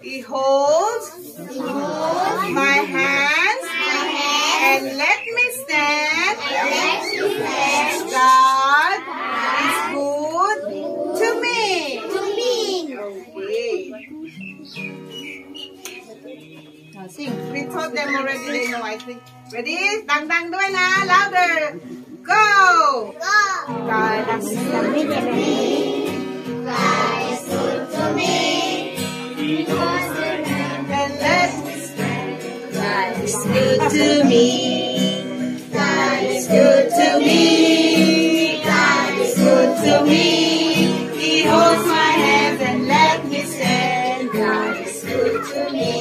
He holds my hands and let me stand. God is good to me. Okay. Now sing. We taught them already. They know, I think. Ready? Dangด้วยนะ louder. Go. God is good to me. God is good to me. And let me stand. God is good to me. God is good to me. God is good to me. He holds my hands and let me stand. God is good to me.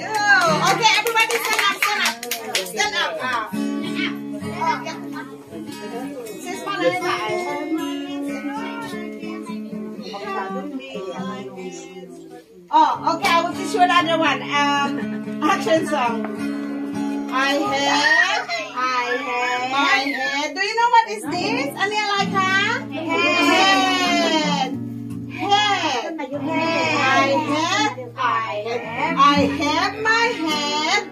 Oh, okay, everybody stand up, stand up. Stand up. Sis mo na tayo. Oh, okay, I will teach you another one. Action song. I have my head. Do you know what is this? Ano yan like, ha? Head. I have my head.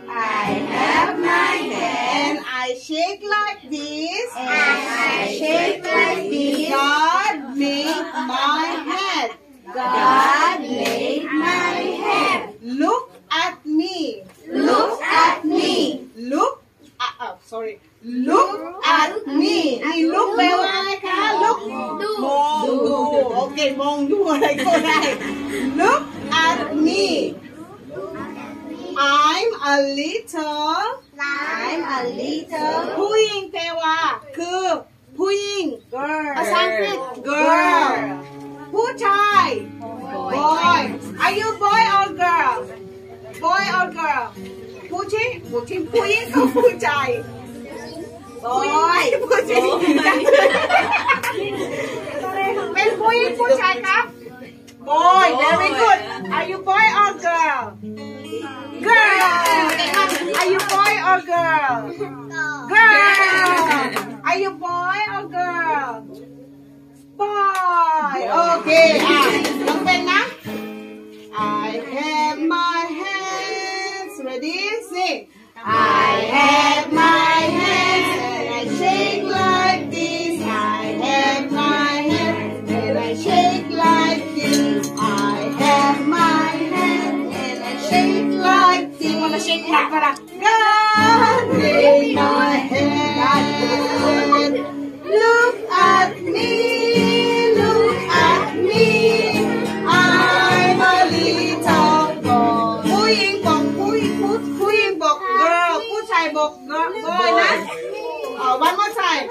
And I shake like this. God made my head. Look at me. Look at me. Look at me. Look แปลว่าอะไรคะ Look มองดูโอเคมองดูอะไรก็ได้ Look at me. I'm a little ผู้หญิงแปลว่าคือผู้หญิง ภาษาอังกฤษ girl ผู้ชาย boy are you boy or girl ผู้หญิงกับผู้ชาย boy ผู้ชายเป็นผู้หญิงผู้ชายครับ boy very good are you boy or girl are you boy or girl are you boy or girl boy okay ลองเป็นนะ I have my hands ready sing I have my hands and I shake like this I have my hands and I shake like this I have my hands and I shake like this wanna shake like that God made my hands look at me I'm a little boy ผู้หญิงบอก girl ผู้ชายบอก boy นะ one more time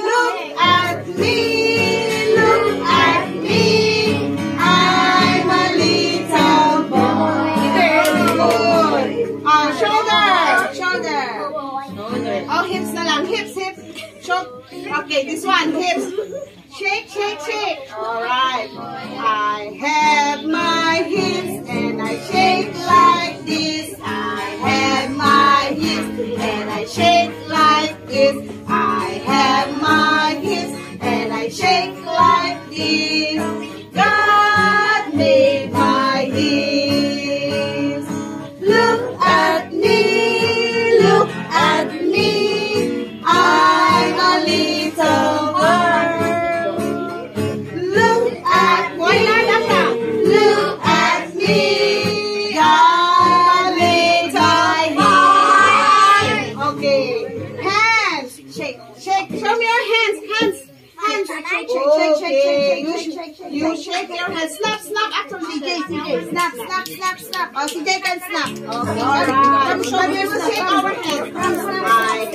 look at me I'm a little boy very good shoulder oh hips นะหลัง hips okay this one hips shake alright I have my hips and I shake like this I have my hips and I shake like this I have my hips and I shake like this God made my hips look at me I'm a little girl look at me God made my hips okay hands shake show me your hands you shake your hands snap after CJ snap oh CJ can snap okay alright show me to shake our hands I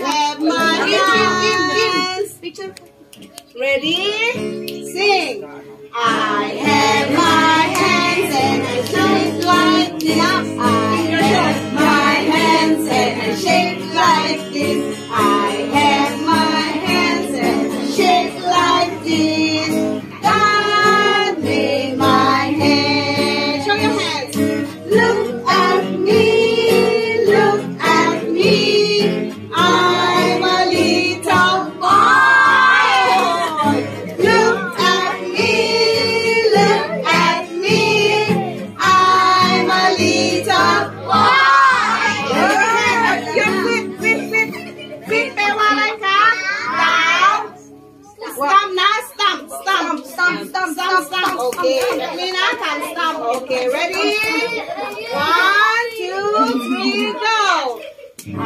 have my hands picture ready sing I have my hands and I shake like this I have my hands and I shake like this I have my hands and I shake like this God made my hands show your hands look at me I'm a little boy look at me Stomp. Okay. Lina, can stomp. Okay, ready? 1, 2, 3, go. I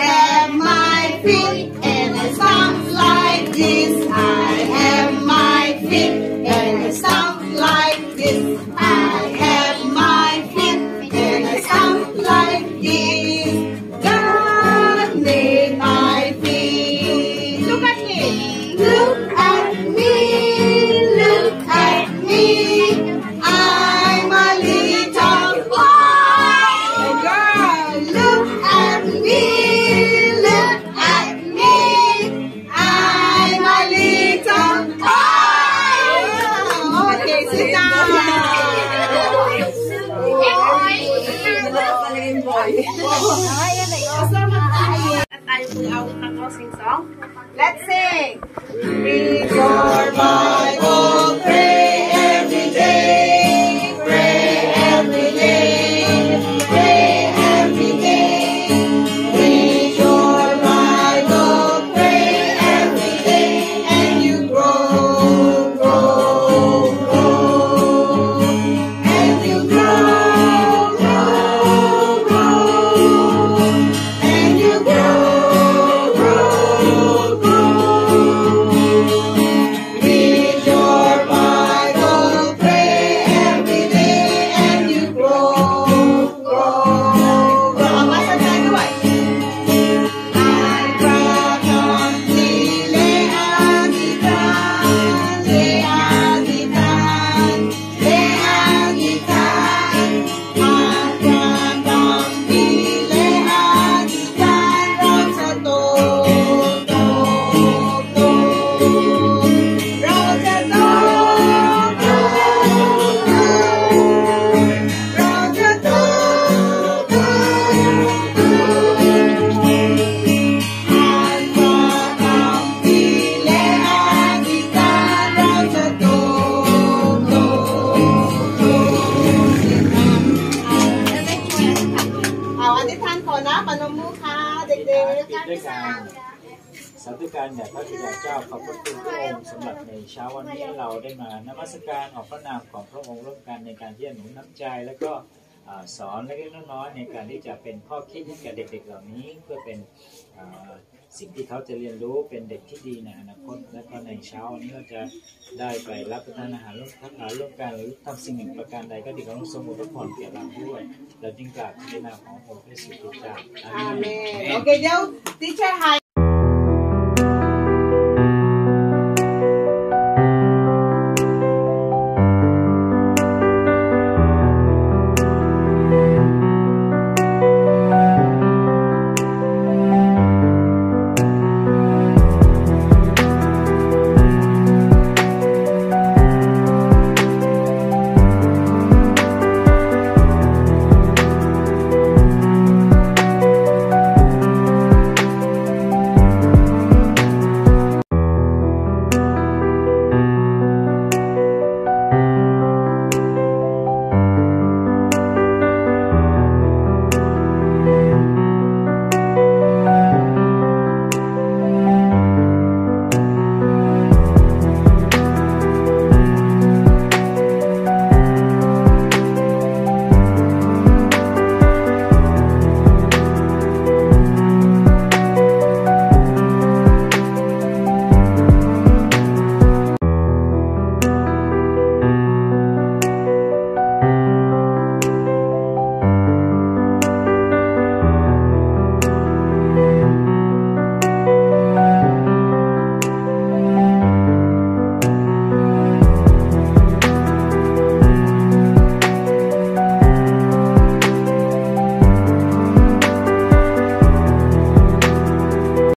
have my feet and I stomp like this. I have my feet and I stomp like this. I have my feet and I stomp like this. God made my feet. Look at me. Look at me. Look at me. I'm a little boy. Girl, look at me. Look at me. I'm a little boy. Okay, sit down. Let's sing. Read your Bible, pray every day, pray every day, pray every day. Read your Bible, pray every day, and you grow, grow, grow, and you grow, grow, grow, and you grow, grow, grow. Read your Bible, pray every day, and you grow, grow, grow. Masa tayo ay.สาธุการแด่พระบิดาเจ้าขอบพระคุณพระองค์สำหรับในเช้าวันนี้เราได้มานมัสการออกพระนามของพระองค์ร่วมกันในการที่จะหนุนน้ำใจแล้วก็สอนเล็กๆน้อยๆในการที่จะเป็นข้อคิดให้แก่เด็กๆเหล่านี้เพื่อเป็นสิ่งที่เขาจะเรียนรู้เป็นเด็กที่ดีในอนาคตและก็ในเช้านี้เราจะได้ไปรับประทานอาหารร่วมกันหรือทำสิ่งหนึ่งประการใดก็ดีของทรงอวยพรแก่เราด้วยเราจึงกราบในนามขององค์พระสิทธิ์เจ้าอาเมน Okay, now teacher hi.